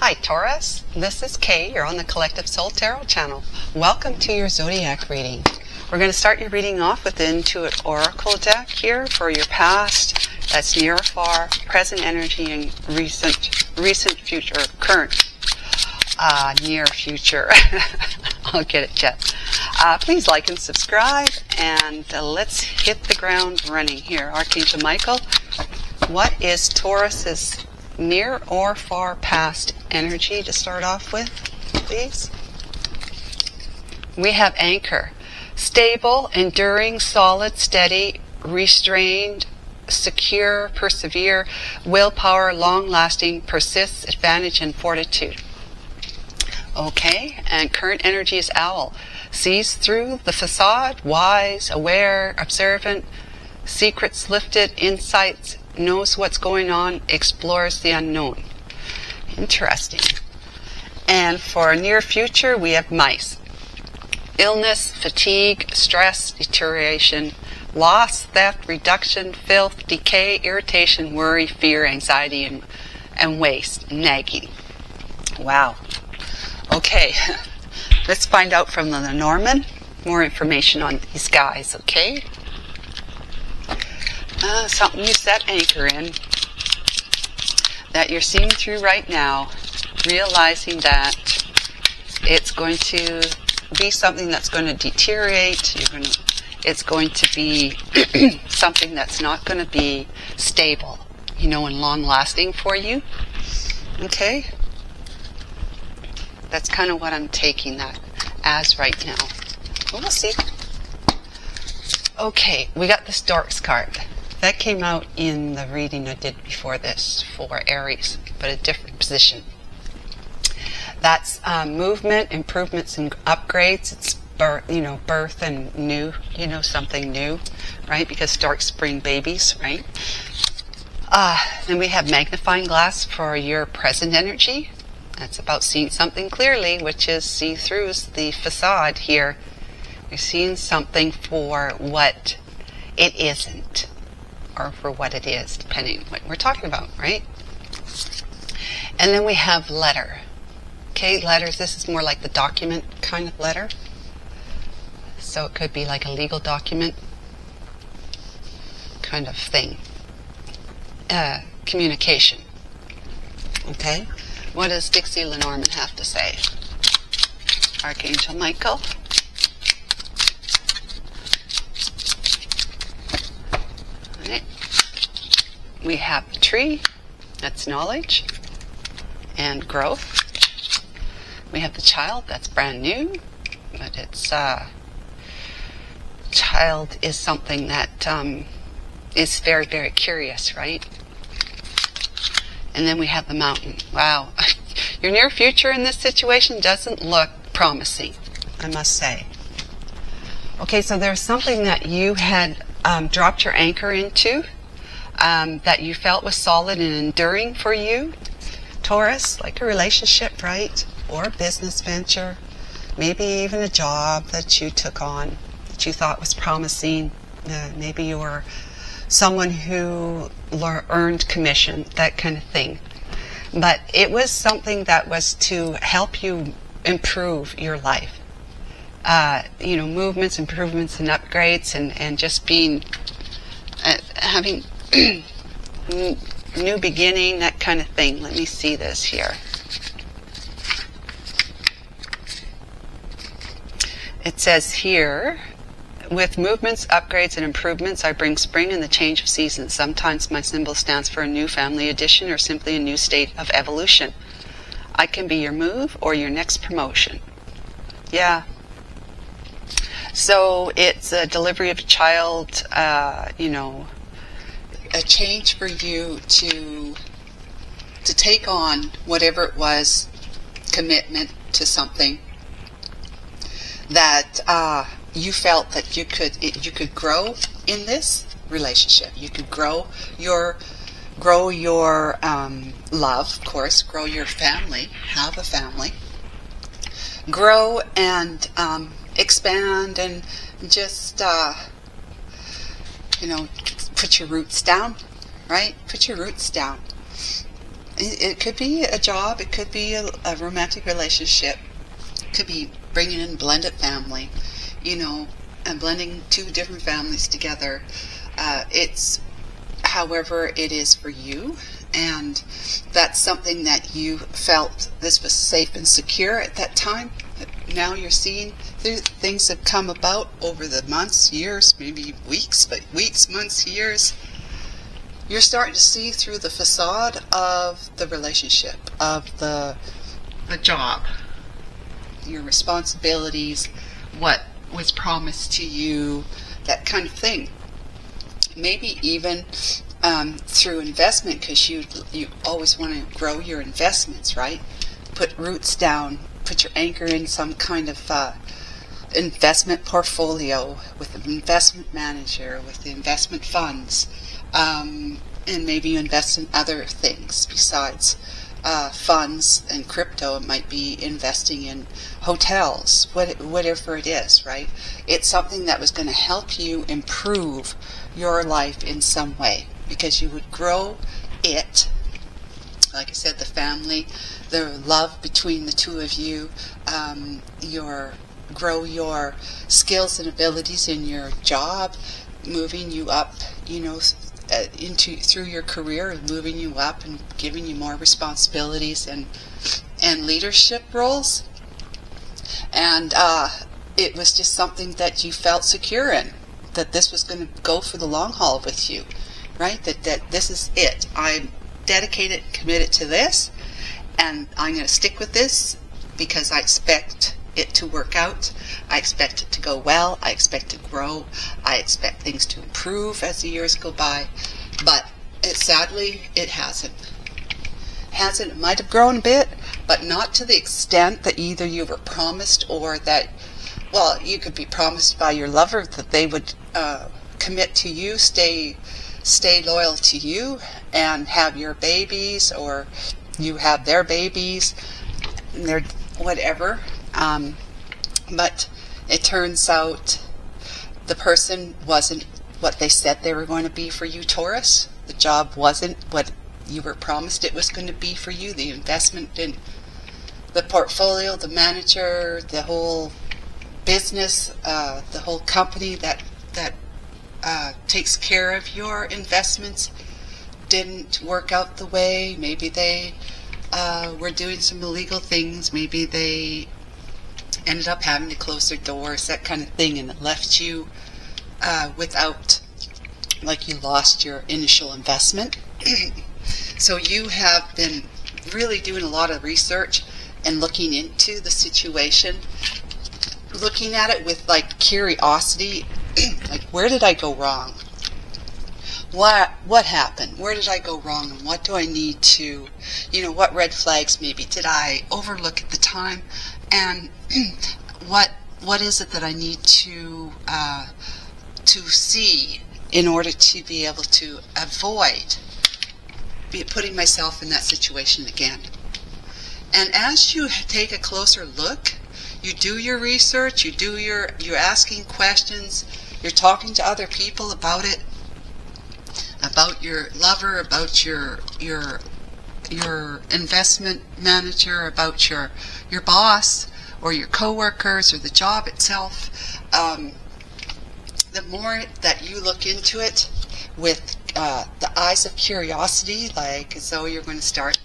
Hi Taurus, this is Kay. You're on the Collective Soul Tarot channel. Welcome to your zodiac reading. We're going to start your reading off with the Intuit Oracle deck here for your past, that's near or far, present energy, and recent future, current, near future. I'll get it, Jess. Please like and subscribe, and let's hit the ground running here. Archangel Michael, what is Taurus's near or far past energy to start off with, please? We have anchor. Stable, enduring, solid, steady, restrained, secure, persevere, willpower, long-lasting, persists, advantage, and fortitude. Okay, and current energy is owl. Sees through the facade, wise, aware, observant, secrets lifted, insights, knows what's going on, explores the unknown. Interesting. And for near future, we have mice. Illness, fatigue, stress, deterioration, loss, theft, reduction, filth, decay, irritation, worry, fear, anxiety, and waste, nagging. Wow. Okay, let's find out from the Norman more information on these guys, okay? Something you set anchor in that you're seeing through right now, realizing that it's going to be something that's going to deteriorate. It's going to be something that's not going to be stable, and long-lasting for you. Okay? That's kind of what I'm taking that as right now. Well, we'll see. Okay, we got the Storks card. That came out in the reading I did before this for Aries, but a different position. That's movement, improvements, and upgrades. It's birth and new, something new, right? Because storks bring babies, right? Then we have magnifying glass for your present energy. That's about seeing something clearly, which is see through the facade here. You're seeing something for what it isn't, or for what it is, depending on what we're talking about, right? And then we have letter. Okay, letters, this is more like the document kind of letter. So it could be like a legal document kind of thing. Communication. Okay? What does Dixie Lenormand have to say? Archangel Michael. Right. We have the tree. That's knowledge and growth. We have the child. That's brand new. But it's child is something that is very, very curious, right? And then we have the mountain. Wow. Your near future in this situation doesn't look promising, I must say. Okay, so there's something that you had dropped your anchor into that you felt was solid and enduring for you, Taurus, like a relationship, right? Or a business venture, maybe even a job that you took on that you thought was promising. Maybe you were someone who earned commission, that kind of thing. But it was something that was to help you improve your life. Movements, improvements, and upgrades, and just being, having new beginning, that kind of thing. Let me see this here. It says here, with movements, upgrades, and improvements, I bring spring and the change of seasons. Sometimes my symbol stands for a new family addition or simply a new state of evolution. I can be your move or your next promotion. Yeah. So it's a delivery of a child, a change for you to take on whatever it was, commitment to something that you felt that you could grow in this relationship. You could grow your love, of course, grow your family, have a family, grow and expand, and just put your roots down, right? Put your roots down. It could be a job, it could be a romantic relationship, it could be bringing in blended family, and blending two different families together. It's however it is for you, and that's something that you felt this was safe and secure at that time. But now you're seeing things have come about over the months, years, maybe weeks, months, years. You're starting to see through the facade of the relationship, of the job, your responsibilities, what was promised to you, that kind of thing. Maybe even through investment, because you always want to grow your investments, right? Put roots down, put your anchor in some kind of investment portfolio with an investment manager, with the investment funds. And maybe you invest in other things besides funds and crypto. It might be investing in hotels, whatever it is, right? It's something that was going to help you improve your life in some way, because you would grow it. Like I said, the family, the love between the two of you, grow your skills and abilities in your job, moving you up, through your career, moving you up and giving you more responsibilities and leadership roles. And it was just something that you felt secure in, that this was going to go for the long haul with you, right? That this is it. I'm dedicated, committed to this, and I'm going to stick with this because I expect it to work out. I expect it to go well. I expect to grow. I expect things to improve as the years go by. But sadly, it hasn't. It might have grown a bit, but not to the extent that either you were promised, or that, well, you could be promised by your lover that they would commit to you, stay loyal to you, and have your babies, or you have their babies, and they're whatever. But it turns out the person wasn't what they said they were going to be for you, Taurus. The job wasn't what you were promised it was going to be for you. The investment in the portfolio, the manager, the whole business, the whole company that takes care of your investments didn't work out the way. Maybe they were doing some illegal things. Maybe they ended up having to close their doors, that kind of thing, and it left you without, like, you lost your initial investment. So you have been really doing a lot of research and looking into the situation, looking at it with, like, curiosity, like, where did I go wrong? What happened? Where did I go wrong? And what do I need to, what red flags maybe did I overlook at the time? And what is it that I need to see in order to be able to avoid putting myself in that situation again? And as you take a closer look, you do your research, you're asking questions, you're talking to other people about it, about your lover, about your investment manager, about your boss, or your coworkers, or the job itself. The more that you look into it with the eyes of curiosity, like as though you're going to start,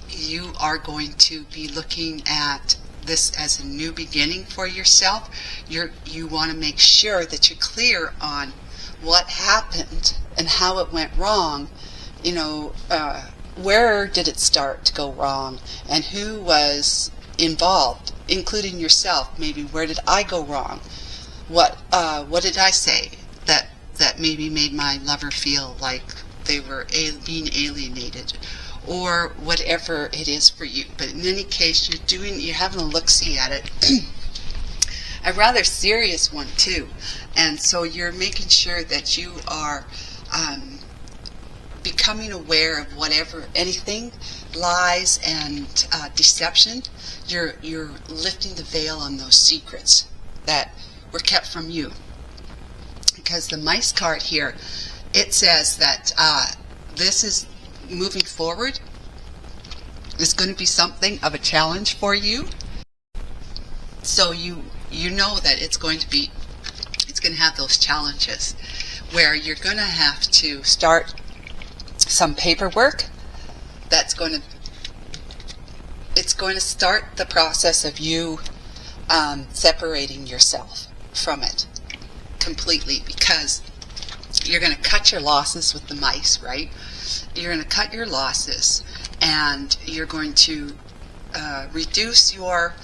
you are going to be looking at this as a new beginning for yourself. You want to make sure that you're clear on what happened and how it went wrong. Where did it start to go wrong, and who was involved, including yourself. Maybe where did I go wrong? What did I say that maybe made my lover feel like they were being alienated, or whatever it is for you. But in any case, you're having a look-see at it. A rather serious one too, and so you're making sure that you are becoming aware of anything, lies and deception. You're lifting the veil on those secrets that were kept from you. Because the mice card here, it says that this is moving forward. is going to be something of a challenge for you. So you know that it's going to have those challenges where you're going to have to start some paperwork it's going to start the process of you separating yourself from it completely, because you're going to cut your losses with the mice, right? You're going to cut your losses, and you're going to reduce your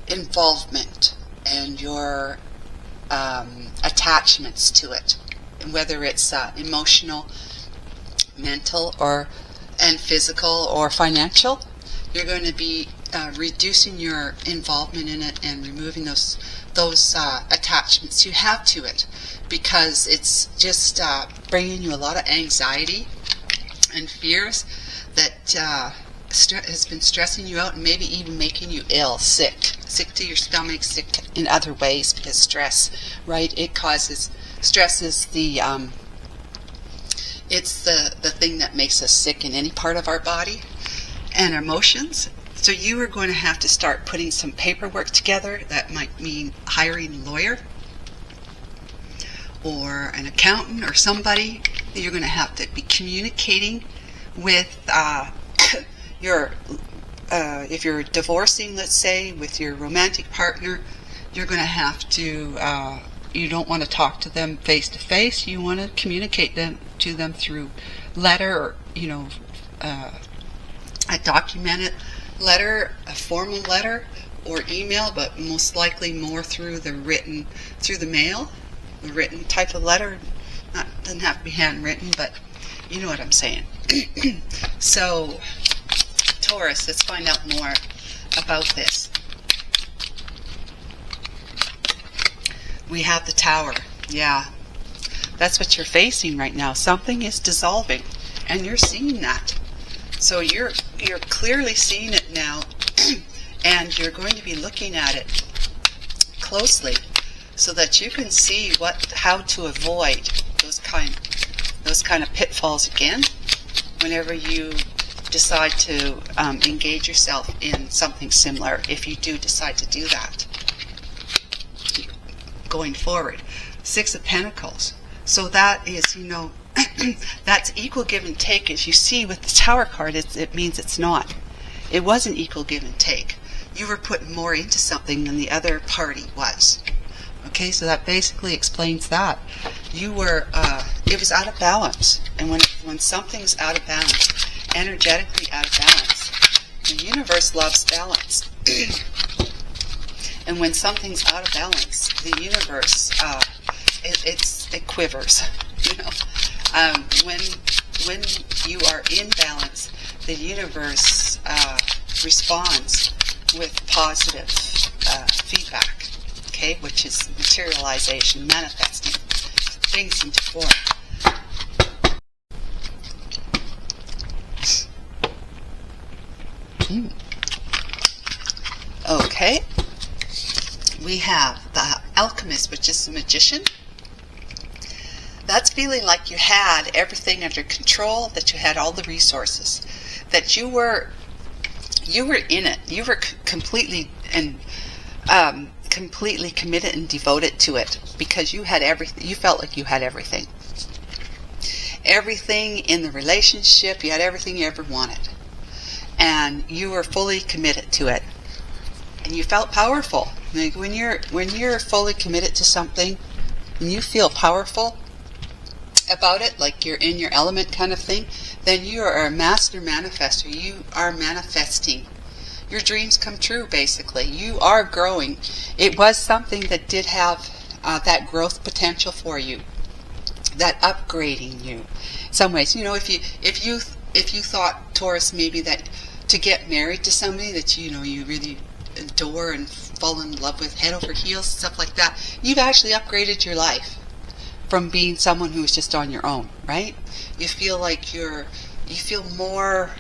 involvement and your attachments to it, whether it's emotional, mental, and physical or financial. You're going to be reducing your involvement in it and removing those attachments you have to it, because it's just bringing you a lot of anxiety and fears that has been stressing you out, and maybe even making you ill, sick to your stomach, sick in other ways, because stress, right? It causes, stress is it's the thing that makes us sick in any part of our body, and our emotions. So you are going to have to start putting some paperwork together. That might mean hiring a lawyer or an accountant or somebody. You're going to have to be communicating with if you're divorcing, let's say, with your romantic partner. You're going to have to, you don't want to talk to them face to face. You want to communicate to them through letter, or a documented letter, a formal letter, or email, but most likely more through the mail, the written type of letter. Doesn't have to be handwritten, but you know what I'm saying. So, Taurus, let's find out more about this. We have the Tower. Yeah, that's what you're facing right now. Something is dissolving, and you're seeing that. So you're clearly seeing it now, and you're going to be looking at it closely so that you can see how to avoid those kind of pitfalls again whenever you decide to engage yourself in something similar, if you do decide to do that going forward. Six of Pentacles. So that is, that's equal give and take. As you see with the Tower card, it means it's not. It wasn't equal give and take. You were putting more into something than the other party was. Okay, so that basically explains that. You were, it was out of balance. And when something's out of balance, energetically out of balance, the universe loves balance. And when something's out of balance, the universe, it quivers. When you are in balance, the universe responds with positive feedback, okay, which is materialization, manifesting things into form. Okay, we have the Alchemist, which is the Magician. That's feeling like you had everything under control, that you had all the resources, that you were in it. You were completely committed and devoted to it, because you had everything. You felt like you had everything. Everything in the relationship, you had everything you ever wanted, and you were fully committed to it, and you felt powerful. Like when you're fully committed to something, and you feel powerful about it, like you're in your element kind of thing, then you are a master manifester. You are manifesting. Your dreams come true, basically. You are growing. It was something that did have that growth potential for you, that upgrading you. In some ways, if you thought, Taurus, maybe that to get married to somebody that you really adore and fall in love with, head over heels, stuff like that, you've actually upgraded your life from being someone who is just on your own, right? You feel like you feel more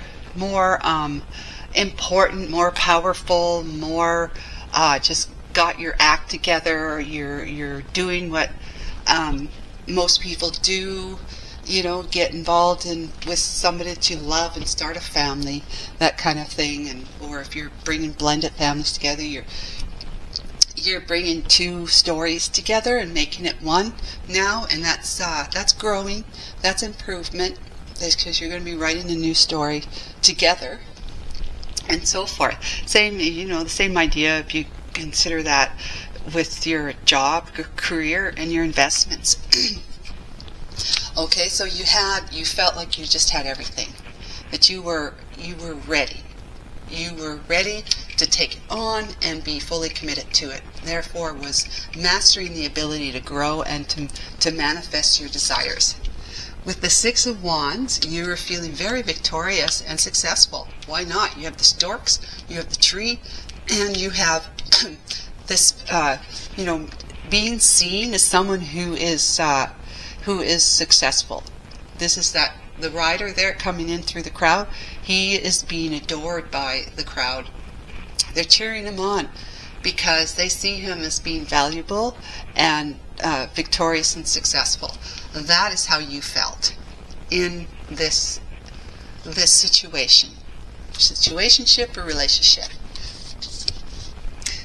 important, more powerful, more just got your act together. You're doing what most people do. you know, get involved with somebody that you love and start a family, that kind of thing. And or if you're bringing blended families together, you're bringing two stories together and making it one now, and that's growing, that's improvement. That's because you're going to be writing a new story together, and so forth. Same, you know, the same idea if you consider that with your job, your career, and your investments. Okay, so you felt like you just had everything, that you were ready. You were ready to take it on and be fully committed to it. Therefore, was mastering the ability to grow and to manifest your desires. With the Six of Wands, you are feeling very victorious and successful. Why not? You have the storks, you have the tree, and you have this, you know, being seen as someone who is successful. This is that the rider there coming in through the crowd. He is being adored by the crowd. They're cheering him on because they see him as being valuable and victorious and successful. That is how you felt in this situationship or relationship.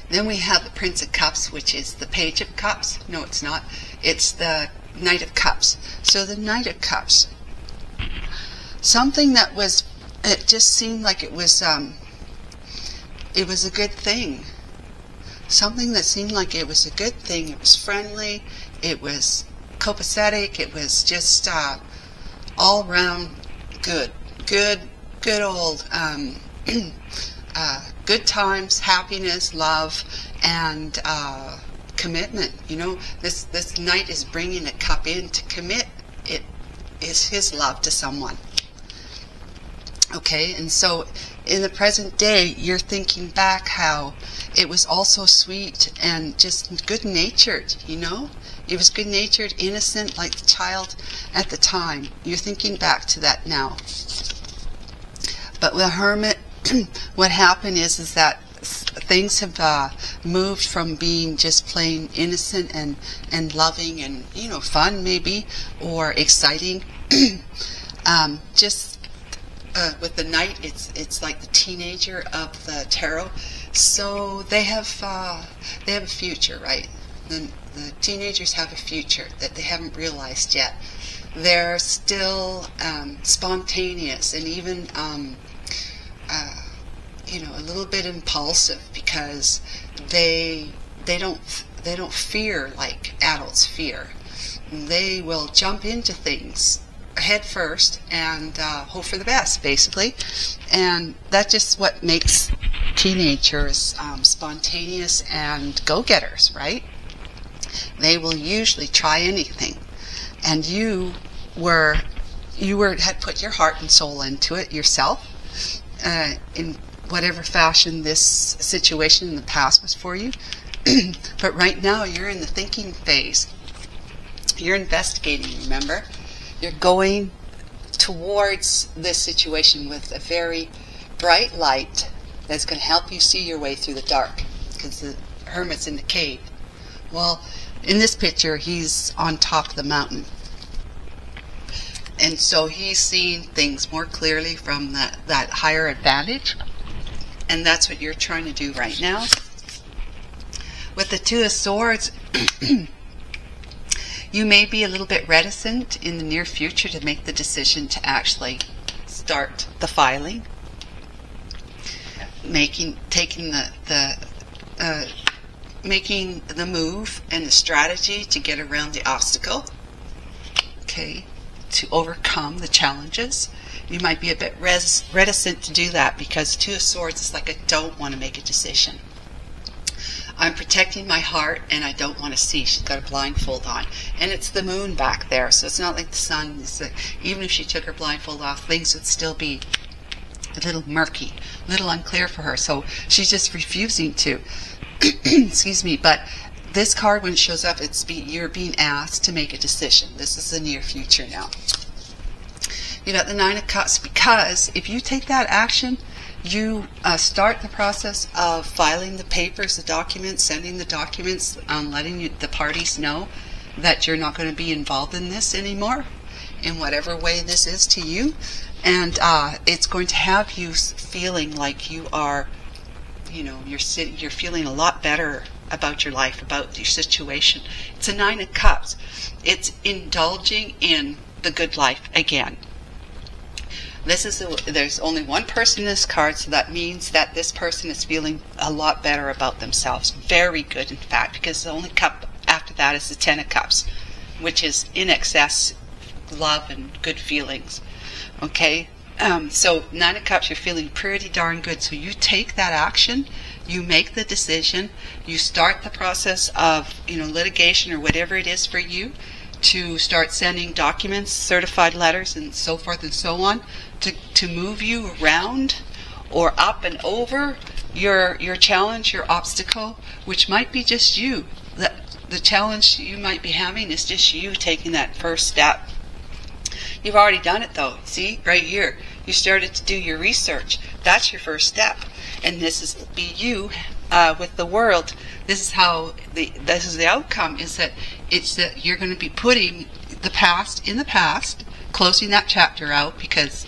Then we have the Prince of Cups, which is the Page of Cups. No, it's not. It's the Knight of Cups. So the Knight of Cups, something that was, it just seemed like it was a good thing. Something that seemed like it was a good thing. It was friendly. It was copacetic. It was just all around good old good times, happiness, love, and commitment. You know, this knight is bringing a cup in to commit. It is his love to someone. Okay, and so in the present day, you're thinking back how it was also sweet and just good-natured, you know? It was good-natured, innocent, like the child at the time. You're thinking back to that now. But with the Hermit, what happened is that things have moved from being just plain innocent and loving and, you know, fun maybe, or exciting. With the Knight, it's like the teenager of the tarot. So they have a future, right? The teenagers have a future that they haven't realized yet. They're still spontaneous and even you know, a little bit impulsive because they don't fear like adults fear. They will jump into things head first and hope for the best, basically. And that's just what makes teenagers spontaneous and go-getters, right? They will usually try anything. And you had put your heart and soul into it yourself, in whatever fashion this situation in the past was for you. But right now you're in the thinking phase. You're investigating, remember? You're going towards this situation with a very bright light that's going to help you see your way through the dark, because the Hermit's in the cave. Well, in this picture, he's on top of the mountain. And so he's seeing things more clearly from that higher advantage. And that's what you're trying to do right now. With the Two of Swords, you may be a little bit reticent in the near future to make the decision to actually start the filing, making the move and the strategy to get around the obstacle, okay, to overcome the challenges. You might be a bit reticent to do that because Two of Swords is like, I don't want to make a decision. I'm protecting my heart and I don't want to see. She's got a blindfold on. And it's the moon back there, so it's not like the sun. It's like, even if she took her blindfold off, things would still be a little murky, a little unclear for her. So she's just refusing to. Excuse me. But this card, when it shows up, you're being asked to make a decision. This is the near future now. You got the Nine of Cups, because if you take that action, you start the process of filing the papers, the documents, sending the documents, letting the parties know that you're not going to be involved in this anymore. in whatever way this is to you. And it's going to have you feeling like you are, you're feeling a lot better about your life, about your situation. It's a 9 of Cups. It's indulging in the good life again. There's only one person in this card, so that means that this person is feeling a lot better about themselves. Very good, in fact, because the only cup after that is the 10 of Cups, which is in excess love and good feelings. Okay, so 9 of Cups, you're feeling pretty darn good. So you take that action, you make the decision, you start the process of litigation or whatever it is for you, to start sending documents, certified letters, and so forth and so on, to move you around or up and over your challenge, your obstacle, which might be just you. The challenge you might be having is just you taking that first step. You've already done it though. See, right here, you started to do your research. That's your first step, and this is you with the world. This is the outcome. Is that you're going to be putting the past in the past, closing that chapter out, because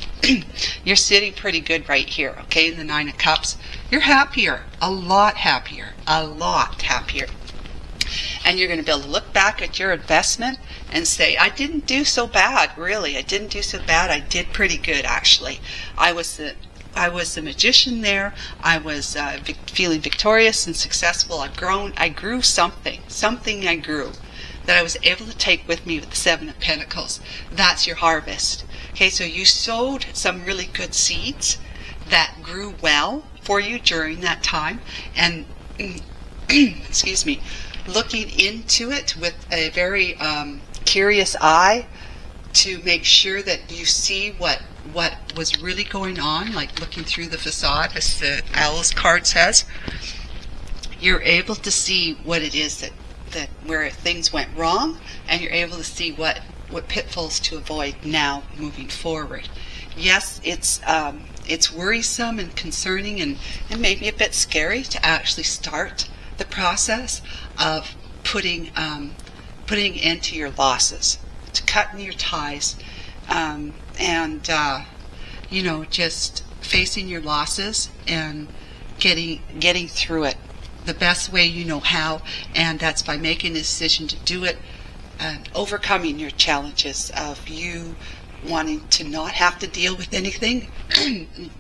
you're sitting pretty good right here. Okay, in the 9 of Cups, you're happier, a lot happier, and you're going to be able to look back at your investment and say, I didn't do so bad, really. I didn't do so bad. I did pretty good, actually. I was the magician there. I was feeling victorious and successful. I grew something I grew that I was able to take with me with the 7 of Pentacles. That's your harvest. Okay, so you sowed some really good seeds that grew well for you during that time, and excuse me, looking into it with a very curious eye to make sure that you see what was really going on, like looking through the facade, as the Owl's card says. You're able to see what it is that where things went wrong, and you're able to see what pitfalls to avoid now moving forward. Yes, it's worrisome and concerning and maybe a bit scary to actually start the process of putting into your losses, to cutting your ties, and just facing your losses and getting through it the best way you know how, and that's by making a decision to do it and overcoming your challenges of you wanting to not have to deal with anything,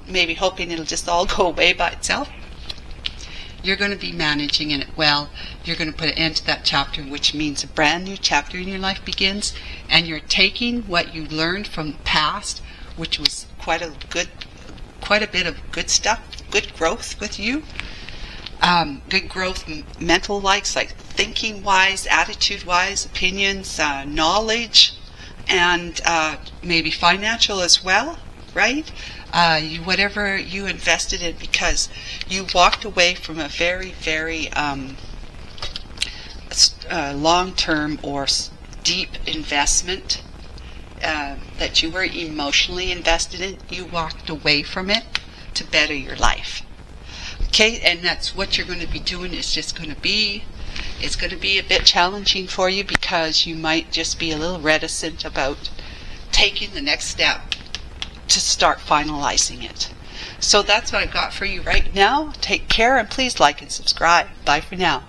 maybe hoping it'll just all go away by itself. You're going to be managing it well. You're going to put an end to that chapter, which means a brand new chapter in your life begins, and you're taking what you learned from the past, which was quite a bit of good stuff, good growth with you. Good growth mental-wise, like thinking-wise, attitude-wise, opinions, knowledge, and maybe financial as well, right? Whatever you invested in, because you walked away from a very, very long-term or deep investment that you were emotionally invested in. You walked away from it to better your life. Okay, and that's what you're going to be doing. It's going to be a bit challenging for you, because you might just be a little reticent about taking the next step to start finalizing it. So that's what I've got for you right now. Take care, and please like and subscribe. Bye for now.